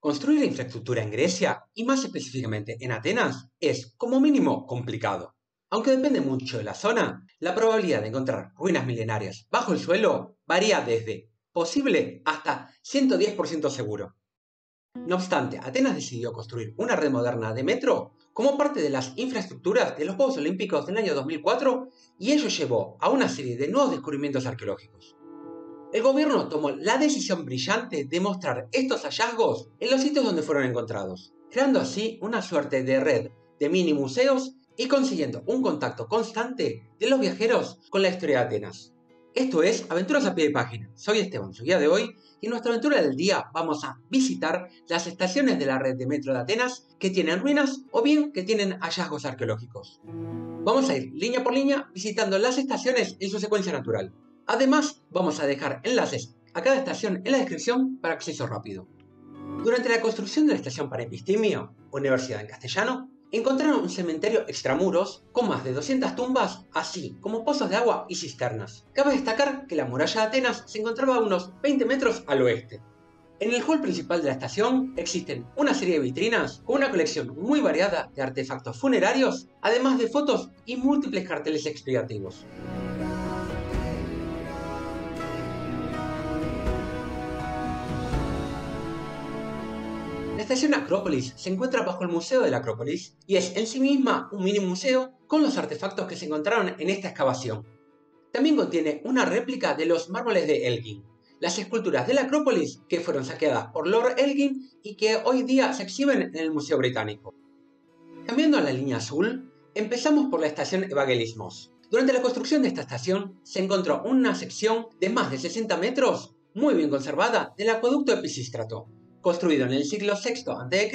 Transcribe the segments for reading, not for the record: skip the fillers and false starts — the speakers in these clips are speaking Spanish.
Construir infraestructura en Grecia, y más específicamente en Atenas, es, como mínimo, complicado. Aunque depende mucho de la zona, la probabilidad de encontrar ruinas milenarias bajo el suelo varía desde posible hasta 110% seguro. No obstante, Atenas decidió construir una red moderna de metro como parte de las infraestructuras de los Juegos Olímpicos del año 2004 y ello llevó a una serie de nuevos descubrimientos arqueológicos. El gobierno tomó la decisión brillante de mostrar estos hallazgos en los sitios donde fueron encontrados, creando así una suerte de red de mini museos y consiguiendo un contacto constante de los viajeros con la historia de Atenas. Esto es Aventuras a pie de página. Soy Esteban, su guía de hoy, y en nuestra aventura del día vamos a visitar las estaciones de la red de metro de Atenas que tienen ruinas o bien que tienen hallazgos arqueológicos. Vamos a ir línea por línea visitando las estaciones en su secuencia natural. Además, vamos a dejar enlaces a cada estación en la descripción para acceso rápido. Durante la construcción de la estación Panepistimiou, Universidad en castellano, encontraron un cementerio extramuros con más de 200 tumbas, así como pozos de agua y cisternas. Cabe destacar que la muralla de Atenas se encontraba a unos 20 metros al oeste. En el hall principal de la estación existen una serie de vitrinas con una colección muy variada de artefactos funerarios, además de fotos y múltiples carteles explicativos. La estación Acrópolis se encuentra bajo el Museo de la Acrópolis y es en sí misma un mini museo con los artefactos que se encontraron en esta excavación. También contiene una réplica de los mármoles de Elgin, las esculturas de la Acrópolis que fueron saqueadas por Lord Elgin y que hoy día se exhiben en el Museo Británico. Cambiando a la línea azul, empezamos por la estación Evangelismos. Durante la construcción de esta estación se encontró una sección de más de 60 metros muy bien conservada del acueducto de Pisístrato, construido en el siglo VI a.C.,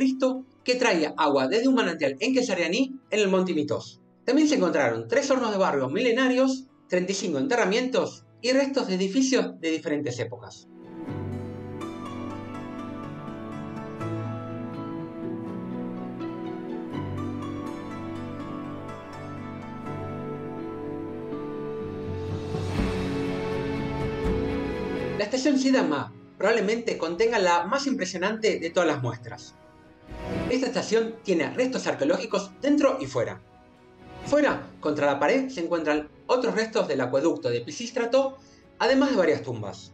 que traía agua desde un manantial en Kesarianí, en el monte Mitos. También se encontraron 3 hornos de barro milenarios, 35 enterramientos y restos de edificios de diferentes épocas. La estación Sidama probablemente contenga la más impresionante de todas las muestras. Esta estación tiene restos arqueológicos dentro y fuera. Fuera, contra la pared, se encuentran otros restos del acueducto de Pisístrato, además de varias tumbas.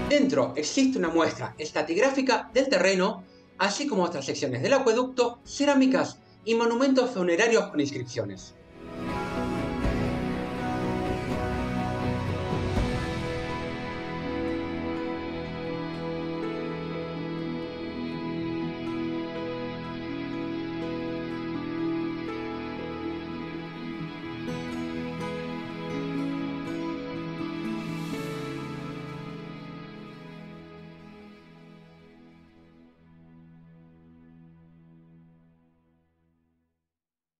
Dentro existe una muestra estratigráfica del terreno, así como otras secciones del acueducto, cerámicas y monumentos funerarios con inscripciones.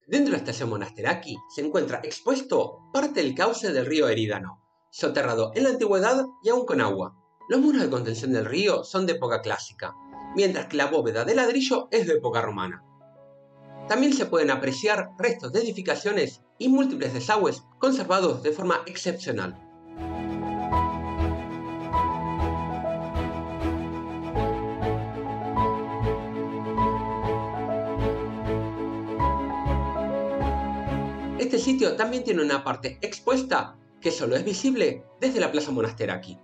Dentro de la estación Monasteraki se encuentra expuesto parte del cauce del río Erídano, soterrado en la antigüedad y aún con agua. Los muros de contención del río son de época clásica, mientras que la bóveda de ladrillo es de época romana. También se pueden apreciar restos de edificaciones y múltiples desagües conservados de forma excepcional. Este sitio también tiene una parte expuesta que solo es visible desde la Plaza Monasteraki.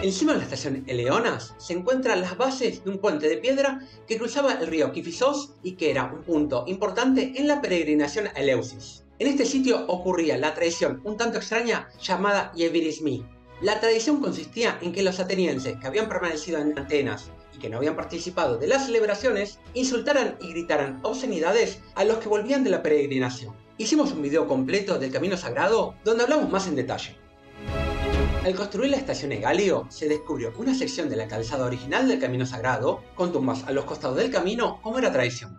Encima de la estación Eleonas se encuentran las bases de un puente de piedra que cruzaba el río Kifisos y que era un punto importante en la peregrinación a Eleusis. En este sitio ocurría la tradición un tanto extraña llamada Yevirismi. La tradición consistía en que los atenienses que habían permanecido en Atenas y que no habían participado de las celebraciones insultaran y gritaran obscenidades a los que volvían de la peregrinación. Hicimos un video completo del Camino Sagrado donde hablamos más en detalle. Al construir la estación Egalio, se descubrió una sección de la calzada original del Camino Sagrado, con tumbas a los costados del camino, como era tradición.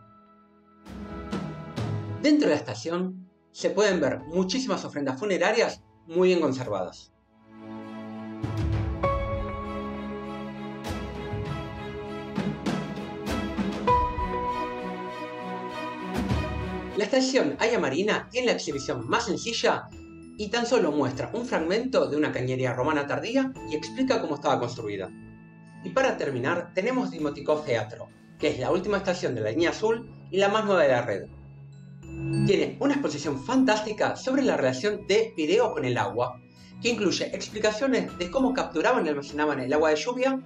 Dentro de la estación se pueden ver muchísimas ofrendas funerarias muy bien conservadas. La estación Haya Marina tiene la exhibición más sencilla y tan solo muestra un fragmento de una cañería romana tardía y explica cómo estaba construida. Y para terminar, tenemos Dimotikov Teatro, que es la última estación de la línea azul y la más nueva de la red. Tiene una exposición fantástica sobre la relación de Pireo con el agua, que incluye explicaciones de cómo capturaban y almacenaban el agua de lluvia.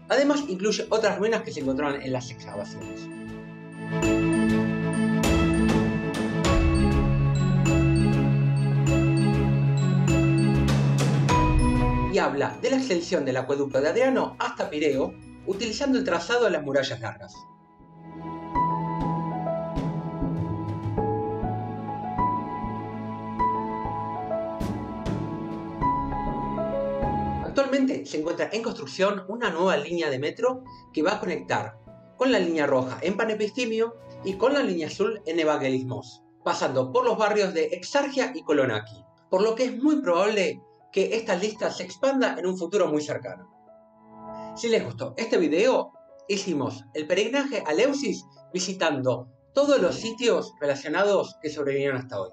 Además, incluye otras ruinas que se encontraron en las excavaciones. Y habla de la extensión del acueducto de Adriano hasta Pireo, utilizando el trazado de las murallas largas. Actualmente se encuentra en construcción una nueva línea de metro que va a conectar con la línea roja en Panepistimio y con la línea azul en Evangelismos, pasando por los barrios de Exargia y Kolonaki, por lo que es muy probable que esta lista se expanda en un futuro muy cercano. Si les gustó este video, hicimos el peregrinaje a Eleusis visitando todos los sitios relacionados que sobrevivieron hasta hoy.